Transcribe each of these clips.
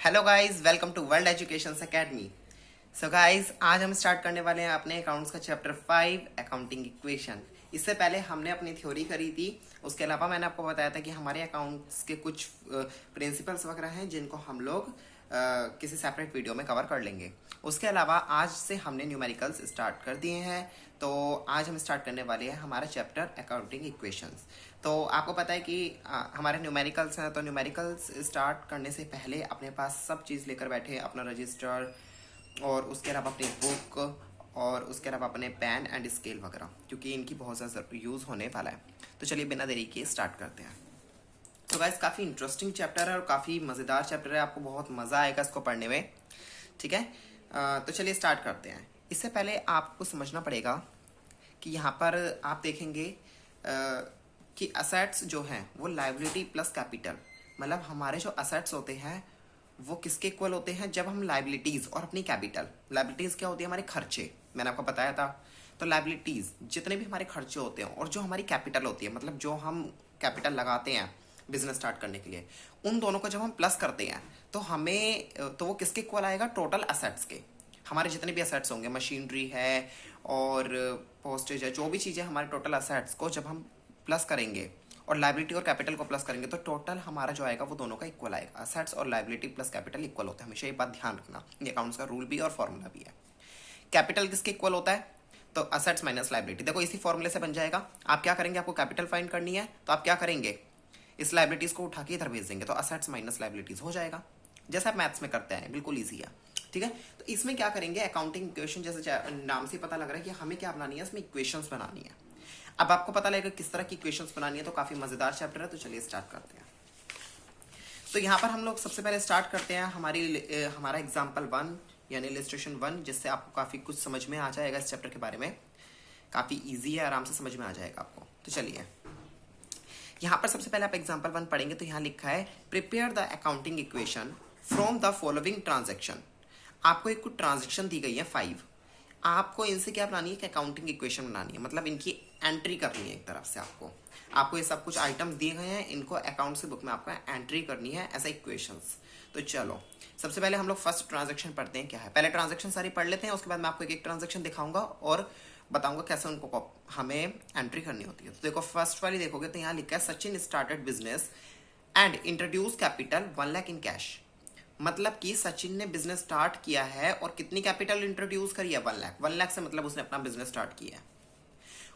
Hello guys, welcome to world education academy. So guys, आज हम start करने वाले हैं अपने अकाउंट्स का चैप्टर 5 अकाउंटिंग इक्वेशन। इससे पहले हमने अपनी थ्योरी करी थी। उसके अलावा मैंने आपको बताया था कि हमारे अकाउंट्स के कुछ प्रिंसिपल्स वगैरह हैं जिनको हम लोग किसी सेपरेट वीडियो में कवर कर लेंगे। उसके अलावा आज से हमने न्यूमेरिकल्स स्टार्ट कर दिए हैं। तो आज हम स्टार्ट करने वाले हैं हमारा चैप्टर अकाउंटिंग इक्वेशंस। तो आपको पता है कि हमारे न्यूमेरिकल्स हैं, तो न्यूमेरिकल्स स्टार्ट करने से पहले अपने पास सब चीज़ लेकर बैठे, अपना रजिस्टर और उसके अलावा अपनी बुक और उसके अलावा अपने पेन एंड स्केल वगैरह, क्योंकि इनकी बहुत ज़्यादा यूज़ होने वाला है। तो चलिए बिना देरी के स्टार्ट करते हैं। तो गाइस, काफ़ी इंटरेस्टिंग चैप्टर है और काफ़ी मज़ेदार चैप्टर है, आपको बहुत मज़ा आएगा इसको पढ़ने में। ठीक है, तो चलिए स्टार्ट करते हैं। इससे पहले आपको समझना पड़ेगा कि यहाँ पर आप देखेंगे कि असेट्स जो हैं वो लायबिलिटी प्लस कैपिटल, मतलब हमारे जो असेट्स होते हैं वो किसके इक्वल होते हैं, जब हम लायबिलिटीज और अपनी कैपिटल, लायबिलिटीज क्या होती है, हमारे खर्चे, मैंने आपको बताया था। तो लायबिलिटीज जितने भी हमारे खर्चे होते हैं और जो हमारी कैपिटल होती है, मतलब जो हम कैपिटल लगाते हैं बिजनेस स्टार्ट करने के लिए, उन दोनों को जब हम प्लस करते हैं तो हमें तो वो किसके इक्वल आएगा, टोटल असेट्स के। हमारे जितने भी असेट्स होंगे, मशीनरी है और पोस्टेज है, जो भी चीज़ें हमारे टोटल असेट्स को जब हम प्लस करेंगे और लायबिलिटी और कैपिटल को प्लस करेंगे तो टोटल हमारा जो आएगा वो दोनों का इक्वल आएगा। असेट्स और लायबिलिटी प्लस कैपिटल इक्वल होता है, हमेशा ये बात ध्यान रखना। ये अकाउंट्स का रूल भी और फॉर्मूला भी है। कैपिटल किसके इक्वल होता है, तो असेट्स माइनस लायबिलिटी। देखो इसी फॉर्मूले से बन जाएगा। आप क्या करेंगे, आपको कैपिटल फाइंड करनी है तो आप क्या करेंगे, इस लायबिलिटीज को उठा के इधर भेज देंगे, तो असेट्स माइनस लायबिलिटीज हो जाएगा, जैसे आप मैथ्स में करते हैं, बिल्कुल ईजी है। ठीक है, तो इसमें क्या करेंगे, अकाउंटिंग इक्वेशन, जैसे नाम से पता लग रहा है कि हमें क्या बनानी है, इसमें इक्वेशंस बनानी है। अब आपको पता लगेगा किस तरह की इक्वेशंस बनानी है, तो काफी मजेदार चैप्टर है। तो चलिए स्टार्ट करते हैं। तो यहाँ पर हम लोग सबसे पहले स्टार्ट करते हैं हमारा एग्जाम्पल 1 यानी इलस्ट्रेशन 1, जिससे आपको काफी कुछ समझ में आ जाएगा इस चैप्टर के बारे में। काफी ईजी है, आराम से समझ में आ जाएगा आपको। तो चलिए यहाँ पर सबसे पहले आप एग्जाम्पल 1 पढ़ेंगे तो यहाँ लिखा है, prepare the accounting equation from the following transaction. आपको एक कुछ ट्रांजेक्शन दी गई है 5, आपको इनसे क्या बनानी है, कि अकाउंटिंग इक्वेशन बनानी है, मतलब इनकी एंट्री करनी है एक तरफ से। आपको ये सब कुछ आइटम्स दिए गए हैं, इनको अकाउंट से बुक में आपको एंट्री करनी है एज इक्वेशंस। तो चलो सबसे पहले हम लोग फर्स्ट ट्रांजेक्शन पढ़ते हैं क्या है। पहले ट्रांजेक्शन सारी पढ़ लेते हैं, उसके बाद मैं आपको एक एक ट्रांजेक्शन दिखाऊंगा और बताऊंगा कैसे उनको हमें एंट्री करनी होती है। तो देखो फर्स्ट वाली देखोगे तो यहाँ लिखा है, Sachin started business and introduce capital 1 lakh in cash. मतलब कि सचिन ने बिजनेस स्टार्ट किया है और कितनी कैपिटल इंट्रोड्यूस करी है, 1 लाख। 1 लाख से मतलब उसने अपना बिजनेस स्टार्ट किया है।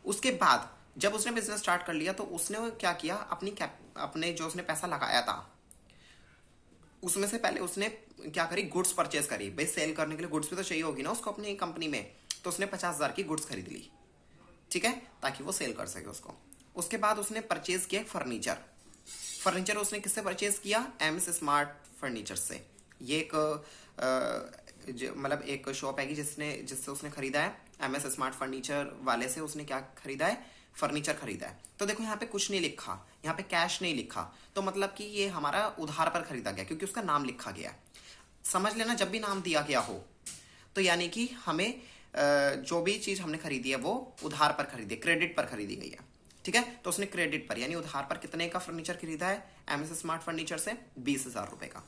उसके बाद जब उसने बिजनेस स्टार्ट कर लिया तो उसने क्या किया, अपने जो उसने पैसा लगाया था उसमें से पहले उसने क्या करी, गुड्स परचेज करी। भाई सेल करने के लिए गुड्स भी तो चाहिए होगी ना उसको अपनी कंपनी में, तो उसने 50,000 की गुड्स खरीद ली। ठीक है, ताकि वो सेल कर सके उसको। उसके बाद उसने परचेज किया फर्नीचर उसने किससे परचेज किया, एमएस स्मार्ट फर्नीचर से। ये एक मतलब एक शॉप है जिससे उसने खरीदा है, एमएस स्मार्ट फर्नीचर वाले से उसने क्या खरीदा है, फर्नीचर खरीदा है। तो देखो यहाँ पे कुछ नहीं लिखा, यहाँ पे कैश नहीं लिखा, तो मतलब कि ये हमारा उधार पर खरीदा गया, क्योंकि उसका नाम लिखा गया। समझ लेना, जब भी नाम दिया गया हो तो यानी कि हमें जो भी चीज हमने खरीदी है वो उधार पर खरीदी, क्रेडिट पर खरीदी गई है। ठीक है, तो उसने क्रेडिट पर यानी उधार पर कितने का फर्नीचर खरीदा है, एमएस स्मार्ट फर्नीचर से 20,000 रुपए का।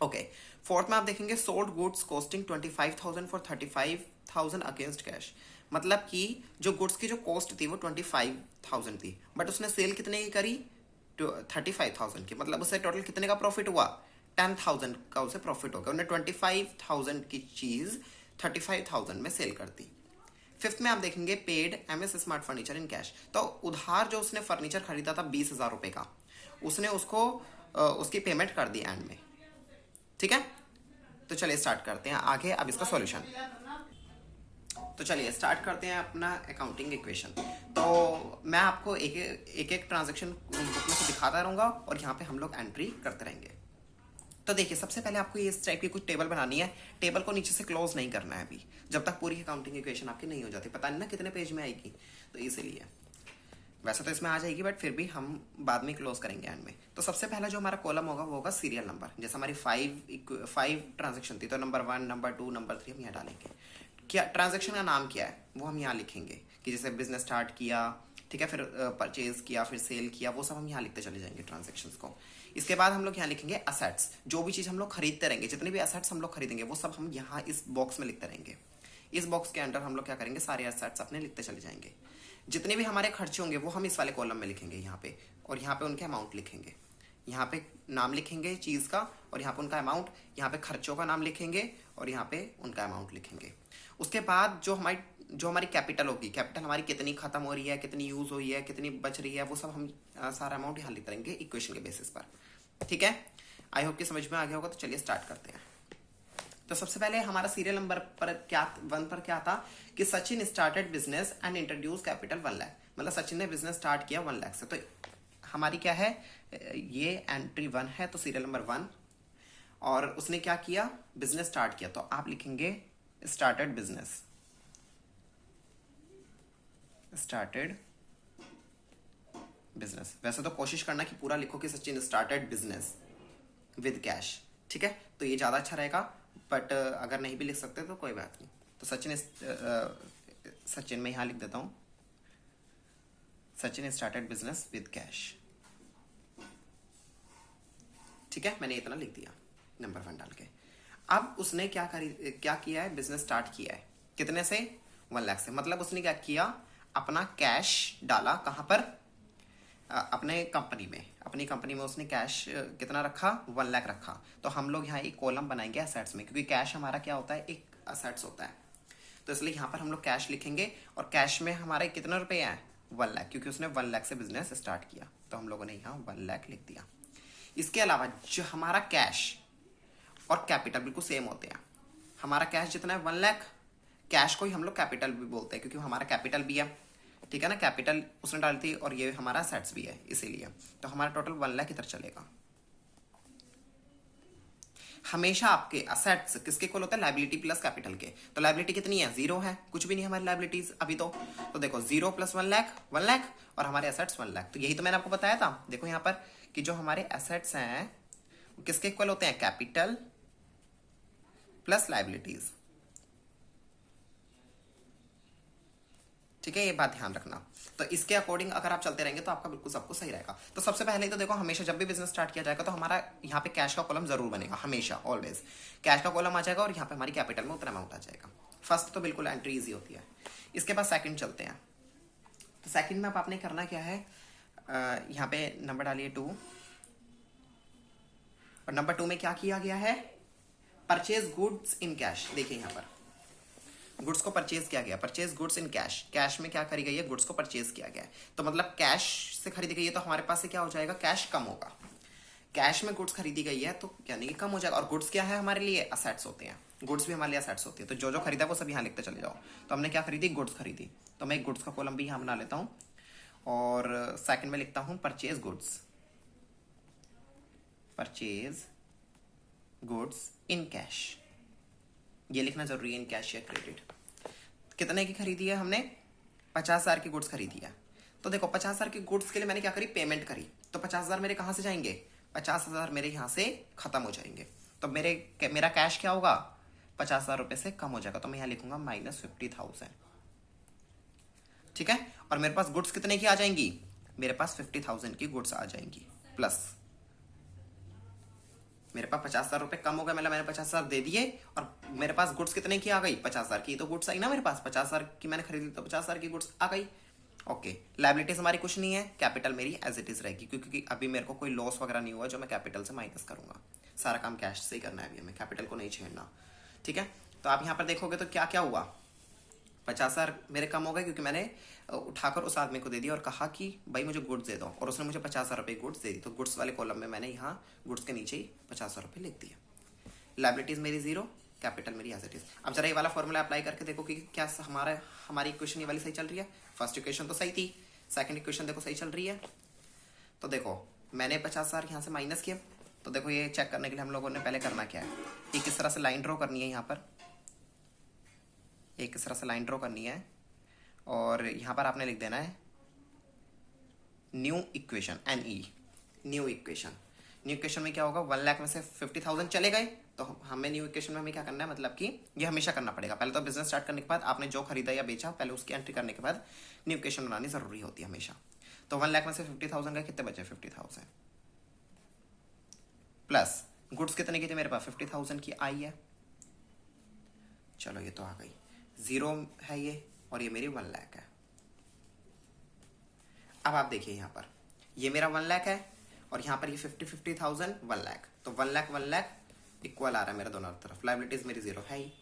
ओके, फोर्थ में आप देखेंगे, sold goods costing 25,000 for 35,000 against cash. मतलब कि जो गुड्स की जो कॉस्ट थी वो 25,000 थी, बट उसने सेल कितने की करी, 35,000 की। मतलब उससे टोटल कितने का प्रॉफिट हुआ, 10,000 का उसे प्रॉफिट होगा। उन्हें 25,000 की चीज 35,000 में सेल कर दी। फिफ्थ में आप देखेंगे, paid MS smart furniture in cash. तो उधार जो उसने फर्नीचर खरीदा था 20,000 रुपए का, उसने उसको उसकी पेमेंट कर दी एंड में। ठीक है, तो चलिए स्टार्ट करते हैं आगे अब इसका सॉल्यूशन। तो चलिए स्टार्ट करते हैं अपना अकाउंटिंग इक्वेशन। तो मैं आपको एक एक ट्रांजेक्शन बुक में से दिखाता रहूंगा और यहाँ पे हम लोग एंट्री करते रहेंगे। तो देखिए सबसे पहले आपको इस टाइप की कुछ टेबल बनानी है। टेबल को नीचे से क्लोज नहीं करना है अभी, जब तक पूरी अकाउंटिंग इक्वेशन आपकी नहीं हो जाती। पता नहीं ना कितने पेज में आएगी, तो इसीलिए वैसे तो इसमें आ जाएगी, बट फिर भी हम बाद में क्लोज करेंगे एंड में। तो सबसे पहला जो हमारा कॉलम होगा वो होगा सीरियल नंबर। जैसे हमारी 5 ट्रांजेक्शन थी तो नंबर 1, नंबर 2, नंबर 3 हम यहाँ डालेंगे। क्या ट्रांजेक्शन का नाम क्या है वो हम यहाँ लिखेंगे, कि जैसे बिजनेस स्टार्ट किया, ठीक है, फिर परचेज किया, फिर सेल किया, वो सब हम यहाँ लिखते चले जाएंगे ट्रांजेक्शन्स को। इसके बाद हम लोग यहाँ लिखेंगे असेट्स, जो भी चीज़ हम लोग खरीदते रहेंगे, जितने भी असेट्स हम लोग खरीदेंगे वो सब हम यहाँ इस बॉक्स में लिखते रहेंगे। इस बॉक्स के अंडर हम लोग क्या करेंगे, सारे असेट्स अपने लिखते चले जाएंगे। जितने भी हमारे खर्चे होंगे वो हम इस वाले कॉलम में लिखेंगे यहाँ पे, और यहाँ पे उनके अमाउंट लिखेंगे। यहाँ पे नाम लिखेंगे चीज़ का और यहाँ पे उनका अमाउंट, यहाँ पे खर्चों का नाम लिखेंगे और यहाँ पे उनका अमाउंट लिखेंगे। उसके बाद जो हमारी कैपिटल होगी, कैपिटल हमारी कितनी खत्म हो रही है, कितनी यूज हुई है, कितनी बच रही है, वो सब हम सारा अमाउंट यहाँ लिख देंगे इक्वेशन के बेसिस पर। ठीक है, आई होप कि समझ में आ गया होगा। तो चलिए स्टार्ट करते हैं। तो सबसे पहले हमारा सीरियल नंबर पर क्या 1 पर क्या था कि Sachin started business and introduce capital 1 lakh, मतलब सचिन ने बिजनेस स्टार्ट किया 1 लाख से। तो हमारी क्या है, ये एंट्री 1 है, तो सीरियल नंबर 1। और उसने क्या किया, बिजनेस स्टार्ट किया, तो आप लिखेंगे स्टार्टेड बिजनेस, स्टार्टेड बिजनेस। वैसे तो कोशिश करना कि पूरा लिखो कि Sachin started business with cash, ठीक है, तो ये ज्यादा अच्छा रहेगा। बट अगर नहीं भी लिख सकते तो कोई बात नहीं। तो सचिन मैं यहां लिख देता हूं, Sachin started business with cash. ठीक है, मैंने इतना लिख दिया नंबर 1 डाल के। अब उसने क्या किया है, बिजनेस स्टार्ट किया है कितने से, 1 लाख से। मतलब उसने क्या किया, अपना कैश डाला कहां पर, अपने कंपनी में, अपनी कंपनी में उसने कैश कितना रखा, 1 लाख रखा। तो हम लोग यहाँ एक कॉलम बनाएंगे असेट्स में, क्योंकि कैश हमारा क्या होता है, एक असेट्स होता है। तो इसलिए यहाँ पर हम लोग कैश लिखेंगे, और कैश में हमारे कितने रुपए हैं, 1 लाख, क्योंकि उसने 1 लाख से बिजनेस स्टार्ट किया। तो हम लोगों ने यहाँ 1 लाख लिख दिया। इसके अलावा जो हमारा कैश और कैपिटल बिल्कुल सेम होते हैं। हमारा कैश जितना है 1 लाख, कैश को ही हम लोग कैपिटल भी बोलते हैं, क्योंकि हमारा कैपिटल भी है, ठीक है ना, कैपिटल उसने डाली थी और ये हमारा असेट्स भी है, इसीलिए तो हमारा टोटल 1 लाख इधर चलेगा। हमेशा आपके असेट्स किसके इक्वल होता है, लायबिलिटी प्लस कैपिटल के। तो लायबिलिटी कितनी है, 0 है, कुछ भी नहीं हमारी लायबिलिटीज अभी तो देखो 0 + 1 लाख 1 लाख, और हमारे असेट्स 1 लाख। तो यही तो मैंने आपको बताया था। देखो यहाँ पर कि जो हमारे असेट्स हैं किसके इक्वल होते हैं, कैपिटल प्लस लायबिलिटीज। ठीक है, ये बात ध्यान रखना। तो इसके अकॉर्डिंग अगर आप चलते रहेंगे तो आपका बिल्कुल सब कुछ सही रहेगा। तो सबसे पहले तो देखो, हमेशा जब भी बिजनेस स्टार्ट किया जाएगा तो हमारा यहाँ पे कैश का कॉलम जरूर बनेगा, हमेशा ऑलवेज कैश का कॉलम आ जाएगा, और यहाँ पे हमारी कैपिटल में उतना अमाउंट आ जाएगा। फर्स्ट तो बिल्कुल एंट्री इजी होती है। इसके बाद सेकंड चलते हैं। तो सेकंड में अब आपने करना क्या है, यहाँ पे नंबर डालिए 2, और नंबर 2 में क्या किया गया है, परचेज गुड्स इन कैश। देखिए यहाँ पर गुड्स को परचेज किया गया, purchase goods in cash. Cash में क्या करी गई है, गुड्स को परचेज किया गया है। तो मतलब कैश से खरीदी गई है, तो हमारे पास से क्या हो जाएगा, कैश कम होगा। कैश में गुड्स खरीदी गई है तो यानी कि कम हो जाएगा। और गुड्स क्या है हमारे लिए, असेट्स होते हैं। गुड्स भी हमारे लिए असेट्स होती है। तो जो जो खरीदा वो सब यहाँ लिखते चले जाओ। तो हमने क्या खरीदी, गुड्स खरीदी, तो मैं एक गुड्स का कॉलम भी यहाँ बना लेता हूँ, और सेकंड में लिखता हूँ purchase goods, purchase goods in cash. ये लिखना जरूरी है, इन कैश या क्रेडिट। कितने की खरीदी है हमने, 50,000 की गुड्स खरीदी है। तो देखो 50,000 की गुड्स के लिए मैंने क्या करी, पेमेंट करी। तो 50,000 मेरे कहां से जाएंगे, 50,000 मेरे यहां से खत्म हो जाएंगे। तो मेरा कैश क्या होगा, 50,000 रुपए से कम हो जाएगा। तो मैं यहां लिखूंगा -50,000। ठीक है, और मेरे पास गुड्स कितने की आ जाएंगी, मेरे पास 50,000 की गुड्स आ जाएंगी, प्लस मेरे पास 50,000 रुपए कम हो गए, मतलब मैंने 50,000 दे दिए, और मेरे पास गुड्स कितने की आ गई, 50,000 की। तो गुड्स आई ना मेरे पास, 50,000 की मैंने खरीदी तो 50,000 की गुड्स आ गई। ओके, लायबिलिटीज हमारी कुछ नहीं है, कैपिटल मेरी एज इट इज रहेगी, क्योंकि अभी मेरे को कोई लॉस वगैरह नहीं हुआ जो मैं कैपिटल से माइनस करूंगा। सारा काम कैश से ही करना है अभी हमें, कैपिटल को नहीं छेड़ना। ठीक है, तो आप यहाँ पर देखोगे तो क्या क्या हुआ, 50,000 मेरे कम हो गए, क्योंकि मैंने उठाकर उस आदमी को दे दिया और कहा कि भाई मुझे गुड्स दे दो, और उसने मुझे 50,000 रुपए गुड्स दे दी। तो गुड्स वाले कॉलम में मैंने यहाँ गुड्स के नीचे ही 50,000 रुपए लिख दिया। लायबिलिटीज मेरी 0, कैपिटल मेरी एज इट इज। अब जरा ये वाला फॉर्मूला अप्लाई करके देखो कि क्या हमारी इक्वेशन ये वाली सही चल रही है। फर्स्ट इक्वेशन तो सही थी, सेकंड इक्वेशन देखो सही चल रही है। तो देखो मैंने 50,000 यहाँ से माइनस किया। तो देखो ये चेक करने के लिए हम लोगों ने पहले करना क्या है, एक किस तरह से लाइन ड्रॉ करनी है, यहाँ पर एक इस तरह से लाइन ड्रॉ करनी है, और यहाँ पर आपने लिख देना है new equation, NE, new equation. New equation में क्या होगा, 1 लाख में से 50,000 चले गए, तो हमें न्यू इक्वेशन में हमें क्या करना है, मतलब कि ये हमेशा करना पड़ेगा। पहले तो बिजनेस स्टार्ट करने के बाद आपने जो खरीदा या बेचा, पहले उसकी एंट्री करने के बाद न्यू इक्वेशन बनानी जरूरी होती है हमेशा। तो 1 लाख में से 50,000 का कितने बचे, 50,000 प्लस गुड्स कितने की थी मेरे पास, 50,000 की आई है। चलो ये तो आ गई, जीरो है ये, और ये मेरी 1 लाख है। अब आप देखिए यहाँ पर ये मेरा 1 लाख है और यहाँ पर ये 50,000 1 लाख, तो 1 लाख 1 लाख इक्वल आ रहा है मेरा दोनों तरफ। लाइबिलिटीज मेरी जीरो है ही,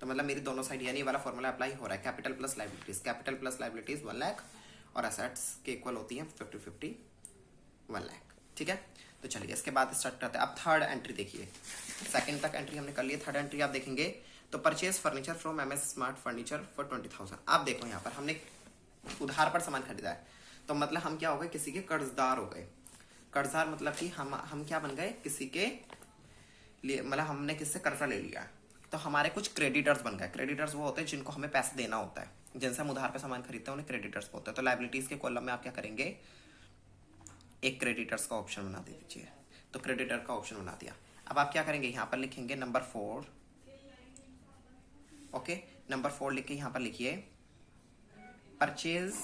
तो मतलब मेरी दोनों साइड यानी वाला फॉर्मूला अप्लाई हो रहा है, capital plus liabilities, capital plus liabilities 1 lakh और असेट्स के इक्वल होती है 50-50 1 लाख। ठीक है, तो चलिए इसके बाद स्टार्ट करते हैं। अब थर्ड एंट्री देखिए, सेकंड तक एंट्री हमने कर ली, थर्ड एंट्री आप देखेंगे तो purchase furniture from MS smart furniture for 20,000। आप देखो यहाँ पर हमने उधार पर सामान खरीदा है, तो मतलब हम क्या हो गए, किसी के कर्जदार हो गए। कर्जदार मतलब कि हम क्या बन गए, किसी के लिए, मतलब हमने किससे कर्जा ले लिया, तो हमारे कुछ क्रेडिटर्स बन गए। क्रेडिटर्स वो होते हैं जिनको हमें पैसे देना होता है, जिनसे हम उधार पे सामान खरीदते हैं उन्हें क्रेडिटर्स बोलते हैं। तो लाइबिलिटीज के कॉलम में आप क्या करेंगे, एक क्रेडिटर्स का ऑप्शन बना दीजिए, तो क्रेडिटर का ऑप्शन बना दिया। अब आप क्या करेंगे, यहाँ पर लिखेंगे नंबर 4, ओके, नंबर 4 लिख के यहाँ पर लिखिए purchase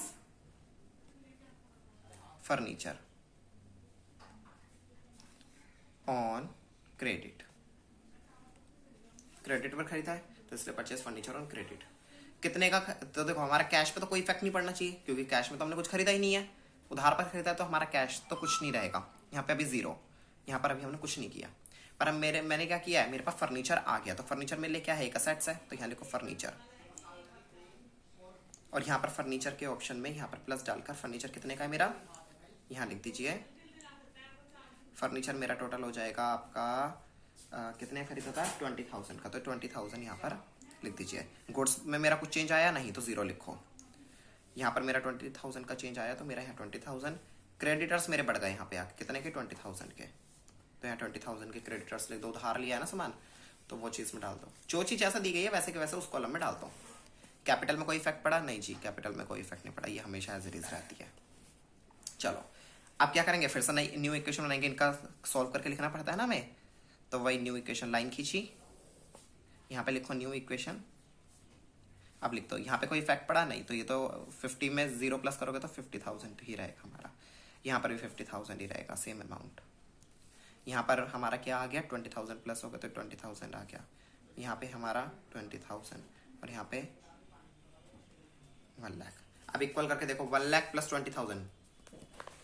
furniture on credit. Credit पर खरीदा है तो इसलिए परचेज फर्नीचर ऑन क्रेडिट। कितने का, तो देखो हमारा कैश पे तो कोई इफेक्ट नहीं पड़ना चाहिए, क्योंकि कैश में तो हमने कुछ खरीदा ही नहीं है। उधार पर खरीदा है तो हमारा कैश तो कुछ नहीं रहेगा। यहाँ पे अभी जीरो, यहाँ पर अभी हमने कुछ नहीं किया। पर अब मैंने क्या किया है, मेरे पास फर्नीचर आ गया, तो फर्नीचर मेरे लिए क्या है, एक असेट्स है, तो यहाँ लिखो फर्नीचर। और यहाँ पर फर्नीचर के ऑप्शन में यहाँ पर प्लस डालकर फर्नीचर कितने का है मेरा, यहाँ लिख दीजिए। फर्नीचर मेरा टोटल हो जाएगा आपका कितने खरीदा था, 20,000 का, तो 20,000 यहाँ पर लिख दीजिए। गुड्स में मेरा कुछ चेंज आया नहीं तो जीरो लिखो। यहाँ पर मेरा 20,000 का चेंज आया तो मेरा यहाँ 20,000। क्रेडिटर्स मेरे बढ़ गए यहाँ पे आके, कितने के, 20,000 के, तो यहाँ 20,000 के क्रेडिटर्स लिख दो। उधार लिया है ना सामान, तो वो चीज़ में डाल दो। जो चीज़ ऐसा दी गई है वैसे के वैसे उस कॉलम में डाल दो। कैपिटल में कोई इफेक्ट पड़ा, नहीं जी, कैपिटल में कोई इफेक्ट नहीं पड़ा, ये हमेशा एज इट इज रहती है। चलो अब क्या करेंगे, फिर से नई न्यू इक्वेशन बनाएंगे, इनका सॉल्व करके लिखना पड़ता है ना हमें, तो वही न्यू इक्वेशन लाइन खींची, यहाँ पे लिखो न्यू इक्वेशन। अब लिख दो, यहाँ पे कोई इफेक्ट पड़ा नहीं, तो ये तो 50 में 0 प्लस करोगे तो 50,000 ही रहेगा हमारा। यहाँ पर भी 50,000 ही रहेगा, सेम अमाउंट। यहाँ पर हमारा क्या आ गया, 20,000 प्लस हो गया तो 20,000 आ गया। यहाँ पे हमारा 20,000 और यहाँ पे 1 लाख। अब इक्वल करके देखो, 1 lakh plus 20,000,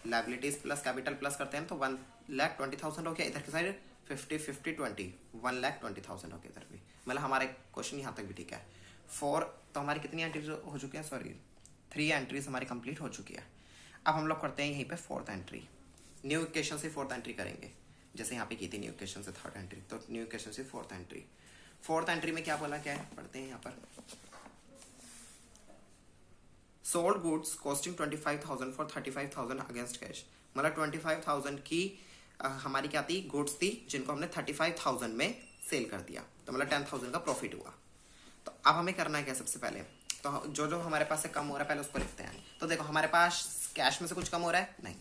liabilities plus capital plus करते हैं तो 1 लाख 20,000 हो गया। इधर की साइड 50-50-20, 1 लाख 20,000 हो गया इधर भी। मतलब हमारा क्वेश्चन यहाँ तक भी ठीक है। 4 तो हमारी कितनी एंट्रीज हो चुकी है, सॉरी 3 एंट्रीज हमारी कंप्लीट हो चुकी है। अब हम लोग करते हैं यहीं पे 4th एंट्री। न्यू इक्वेशन से 4th एंट्री करेंगे, जैसे यहाँ पे की थी न्यू इक्वेशन से 3rd एंट्री, तो न्यू इक्वेशन से 4th एंट्री। 4th एंट्री में क्या बोला, क्या है पढ़ते हैं यहाँ पर। Sold goods costing 25,000 for 35,000 against cash. मतलब 25,000 की हमारी क्या थी, गुड्स थी, जिनको हमने 35,000 में सेल कर दिया, तो मतलब 10,000 का प्रॉफिट हुआ। तो अब हमें करना है क्या, सबसे पहले तो जो जो हमारे पास से कम हो रहा है पहले उसको लिखते हैं। तो देखो हमारे पास कैश में से कुछ कम हो रहा है, नहीं,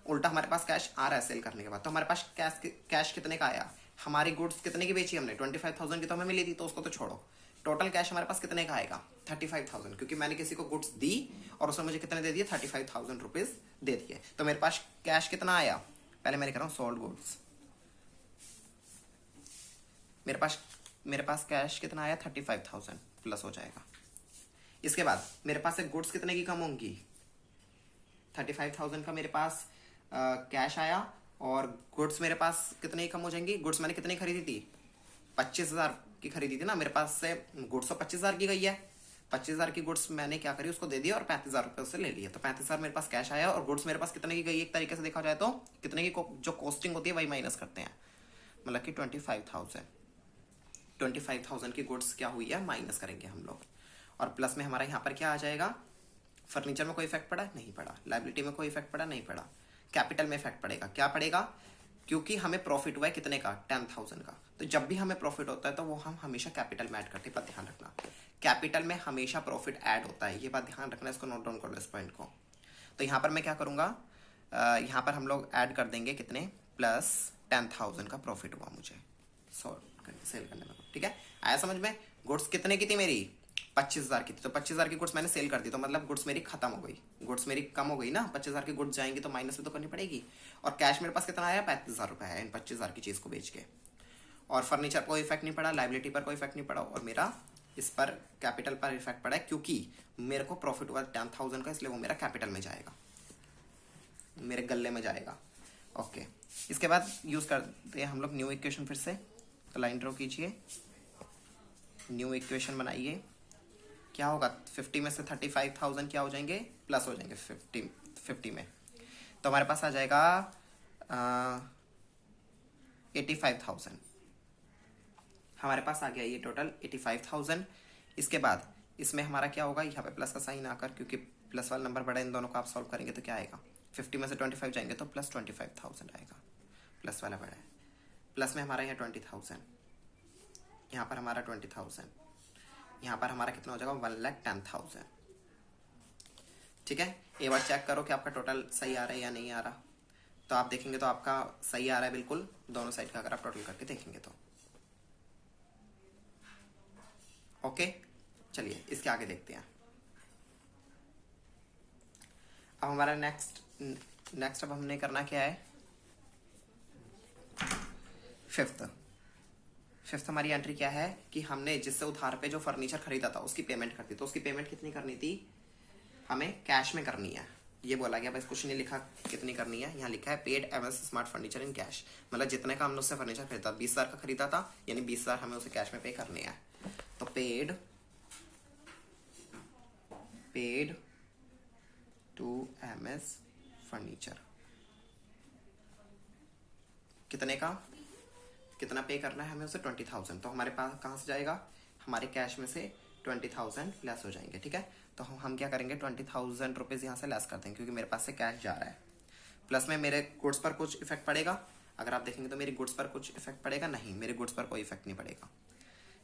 उल्टा हमारे पास कैश आ रहा है सेल करने के बाद। तो हमारे पास कैश कितने का आया, हमारी गुड्स कितने की बेची हमने, 25,000 की तो हमें मिली थी, तो उसको तो छोड़ो। टोटल कैश हमारे पास कितने का आएगा, 35,000, क्योंकि मैंने किसी को गुड्स दी और उसने मुझे कितने दे दिए, 35,000 रुपीज दे दिए। तो मेरे पास कैश कितना आया, पहले मैं कह रहा हूँ सोल्ड गुड्स, मेरे पास कैश कितना आया, 35,000 प्लस हो जाएगा। इसके बाद मेरे पास एक गुड्स कितने की कम होंगी, 35,000 का मेरे पास कैश आया और गुड्स मेरे पास कितने की कम हो जाएंगी। गुड्स मैंने कितनी खरीदी थी, 25,000 की खरीदी थी ना, मेरे पास से गुड्स तो 25,000 की गई है। 25,000 की गुड्स मैंने क्या करी, उसको दे दिया और 35,000 रुपये उससे ले लिया, तो 35,000 मेरे पास कैश आया और गुड्स मेरे पास कितने की गई, एक तरीके से देखा जाए तो कितने की जो कॉस्टिंग होती है वही माइनस करते हैं, मतलब कि 25,000 की गुड्स क्या हुई है, माइनस करेंगे हम लोग। और प्लस में हमारा यहाँ पर क्या आ जाएगा, फर्नीचर में कोई इफेक्ट पड़ा, नहीं पड़ा। लाइबिलिटी में कोई इफेक्ट पड़ा, नहीं पड़ा। कैपिटल में इफेक्ट पड़ेगा, क्या पड़ेगा, क्योंकि हमें प्रॉफिट हुआ है कितने का, 10,000 का। तो जब भी हमें प्रॉफिट होता है तो वो हम हमेशा कैपिटल में ऐड करते हैं, पर ध्यान रखना कैपिटल में हमेशा प्रॉफिट ऐड होता है, ये बात ध्यान रखना, इसको नोट डाउन कर लो इस पॉइंट को। तो यहाँ पर मैं क्या करूँगा, यहाँ पर हम लोग ऐड कर देंगे कितने, प्लस 10,000 का प्रॉफिट हुआ मुझे सेल करने में। ठीक है, आया समझ में? गुड्स कितने की थी मेरी? 25,000 की थी, तो 25,000 की गुड्स मैंने सेल कर दी, तो मतलब गुड्स मेरी खत्म हो गई, गुड्स मेरी कम हो गई ना। 25,000 की गुड्स जाएंगी तो माइनस में तो करनी पड़ेगी। और कैश मेरे पास कितना आया? 35,000 रुपए है इन 25,000 की चीज को बेच के। और फर्नीचर पर कोई इफेक्ट नहीं पड़ा, लाइबिलिटी पर कोई इफेक्ट नहीं पड़ा, और मेरा इस पर कैपिटल पर इफेक्ट पड़ा है, क्योंकि मेरे को प्रॉफिट हुआ 10,000 का, इसलिए वो मेरा कैपिटल में जाएगा, मेरे गल्ले में जाएगा। ओके, इसके बाद यूज करते हैं हम लोग न्यू इक्वेशन फिर से। तो लाइन ड्रॉ कीजिए, न्यू इक्वेशन बनाइए। क्या होगा? 50 में से 35,000 क्या हो जाएंगे? प्लस हो जाएंगे 50 में, तो हमारे पास आ जाएगा 85,000। हमारे पास आ गया ये टोटल 85,000। इसके बाद इसमें हमारा क्या होगा? यहाँ पे प्लस का साइन आकर, क्योंकि प्लस वाला नंबर बड़ा, इन दोनों को आप सॉल्व करेंगे तो क्या आएगा? 50 में से 25 जाएंगे तो प्लस 25,000 आएगा, प्लस वाला बड़ा है। प्लस में हमारा यहाँ 20,000, यहाँ पर हमारा 20,000, यहाँ पर हमारा कितना हो जाएगा? 1,10,000। ठीक है, एक बार चेक करो कि आपका टोटल सही आ रहा है या नहीं आ रहा। तो आप देखेंगे तो आपका सही आ रहा है बिल्कुल, दोनों साइड का अगर आप टोटल करके देखेंगे तो। ओके, चलिए इसके आगे देखते हैं। अब हमारा नेक्स्ट अब हमने करना क्या है? फिफ्थ हमारी एंट्री क्या है कि हमने जिससे उधार पे जो फर्नीचर खरीदा था उसकी पेमेंट करती, तो उसकी पेमेंट कितनी करनी थी? हमें कैश में करनी है। ये बोला गया, बस कुछ नहीं लिखा कितनी करनी है, यहाँ लिखा है paid MS smart furniture in cash, मतलब जितने का हमने उससे फर्नीचर खरीदा, 20,000 का खरीदा था, यानी 20,000 हमें उसे कैश में पे करनी है। तो पेड टू एमएस फर्नीचर, कितने का? कितना पे करना है हमें उसे? 20,000। तो हमारे पास कहाँ से जाएगा? हमारे कैश में से 20,000 लेस हो जाएंगे। ठीक है, तो हम क्या करेंगे? 20,000 रुपीज यहाँ से लेस कर देंगे, क्योंकि मेरे पास से कैश जा रहा है। प्लस में मेरे गुड्स पर कुछ इफेक्ट पड़ेगा? अगर आप देखेंगे तो मेरी गुड्स पर कुछ इफेक्ट पड़ेगा? नहीं, मेरे गुड्स पर कोई इफेक्ट नहीं पड़ेगा,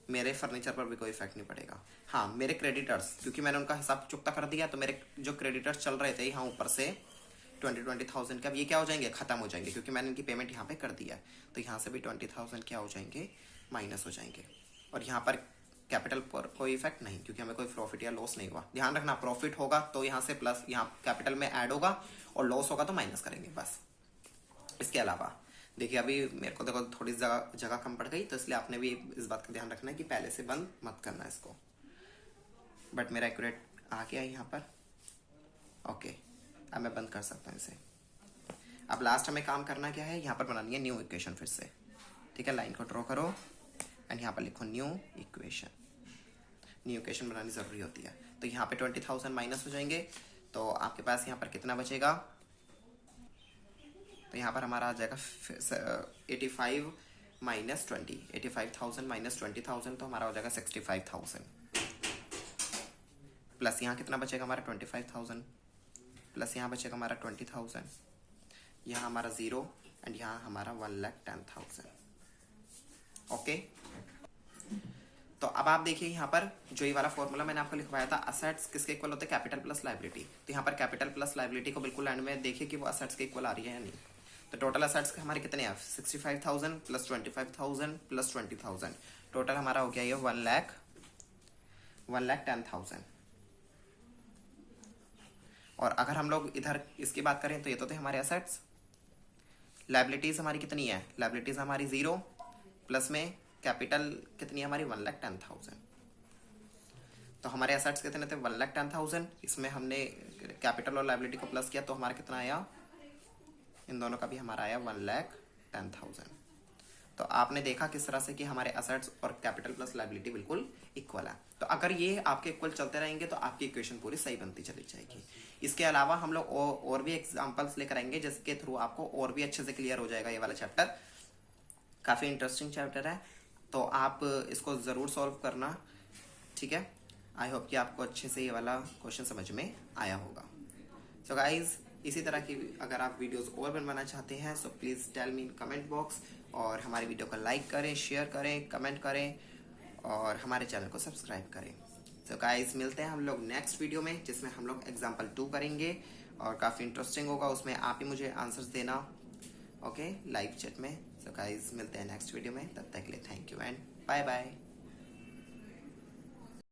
मेरे फर्नीचर पर भी कोई इफेक्ट नहीं पड़ेगा। हाँ, मेरे क्रेडिटर्स, क्योंकि मैंने उनका हिसाब चुकता कर दिया, तो मेरे जो क्रेडिटर्स चल रहे थे यहाँ ऊपर से 20,000 का, ये क्या हो जाएंगे? खत्म हो जाएंगे, क्योंकि मैंने इनकी पेमेंट यहाँ पे कर दिया है। तो यहाँ से भी 20,000 क्या हो जाएंगे? माइनस हो जाएंगे। और यहाँ पर कैपिटल पर कोई इफेक्ट नहीं, क्योंकि हमें कोई प्रॉफिट या लॉस नहीं हुआ। ध्यान रखना, प्रॉफिट होगा तो यहाँ से प्लस, यहाँ कैपिटल में ऐड होगा, और लॉस होगा तो माइनस करेंगे बस। इसके अलावा देखिए, अभी मेरे को देखो थोड़ी जगह कम पड़ गई, तो इसलिए आपने भी इस बात का ध्यान रखना है कि पहले से बंद मत करना इसको। बट मेरा एक्यूरेट आ गया यहाँ पर। ओके, अब मैं बंद कर सकता हूँ इसे। अब लास्ट हमें काम करना क्या है? यहाँ पर बनानी है न्यू इक्वेशन फिर से। ठीक है, लाइन को ड्रॉ करो एंड यहाँ पर लिखो न्यू इक्वेशन। न्यू इक्वेशन बनानी जरूरी होती है। तो यहाँ पे 20,000 माइनस हो जाएंगे, तो आपके पास यहाँ पर कितना बचेगा? तो यहाँ पर हमारा आ जाएगा 85 माइनस 20, 85,000 माइनस 20,000, तो हमारा हो जाएगा 65,000। प्लस यहाँ कितना बचेगा हमारा? 25,000, प्लस यहाँ बचेगा हमारा 20,000, यहाँ हमारा 0, एंड यहाँ हमारा 1,10,000। ओके, तो अब आप देखिए यहाँ पर जो ये वाला फॉर्मूला मैंने आपको लिखवाया था, असेट्स किसके इक्वल होते हैं? Capital plus liability. तो यहाँ पर कैपिटल प्लस लाइबिलिटी को बिल्कुल एंड में देखिए कि वो असेट्स के इक्वल आ रही है या नहीं। तो टोटल असेट्स हमारे कितने हैं? 65,000 प्लस 25,000 प्लस 20,000, टोटल हमारा हो गया ये 1,10,000। और अगर हम लोग इधर इसकी बात करें तो ये तो थे हमारे असेट्स। लाइबिलिटीज हमारी कितनी है? लाइबिलिटीज हमारी 0, प्लस में कैपिटल कितनी है हमारी? 1,10,000। तो हमारे असेट्स कितने थे? 1,10,000। इसमें हमने कैपिटल और लाइबिलिटी को प्लस किया, तो हमारा कितना आया? इन दोनों का भी हमारा आया 1,10,000। तो आपने देखा किस तरह से कि हमारे असेट्स और कैपिटल प्लस लाइबिलिटी बिल्कुल इक्वल है। तो अगर ये आपके इक्वल चलते रहेंगे तो आपकी इक्वेशन पूरी सही बनती चली जाएगी। इसके अलावा हम लोग और भी एग्जांपल्स लेकर आएंगे, जिसके थ्रू आपको और भी अच्छे से क्लियर हो जाएगा ये वाला चैप्टर। काफी इंटरेस्टिंग चैप्टर है, तो आप इसको जरूर सॉल्व करना। ठीक है, आई होप कि आपको अच्छे से ये वाला क्वेश्चन समझ में आया होगा। सो गाइज, इसी तरह की अगर आप वीडियोस और बनवाना चाहते हैं so please tell me in comment box, और हमारी वीडियो को लाइक करें, शेयर करें, कमेंट करें, और हमारे चैनल को सब्सक्राइब करें। सो गाइज, मिलते हैं हम लोग नेक्स्ट वीडियो में, जिसमें हम लोग एग्जाम्पल 2 करेंगे, और काफ़ी इंटरेस्टिंग होगा। उसमें आप ही मुझे आंसर्स देना, ओके, लाइव चैट में। सो गाइस मिलते हैं नेक्स्ट वीडियो में, तब तक के लिए thank you and bye bye.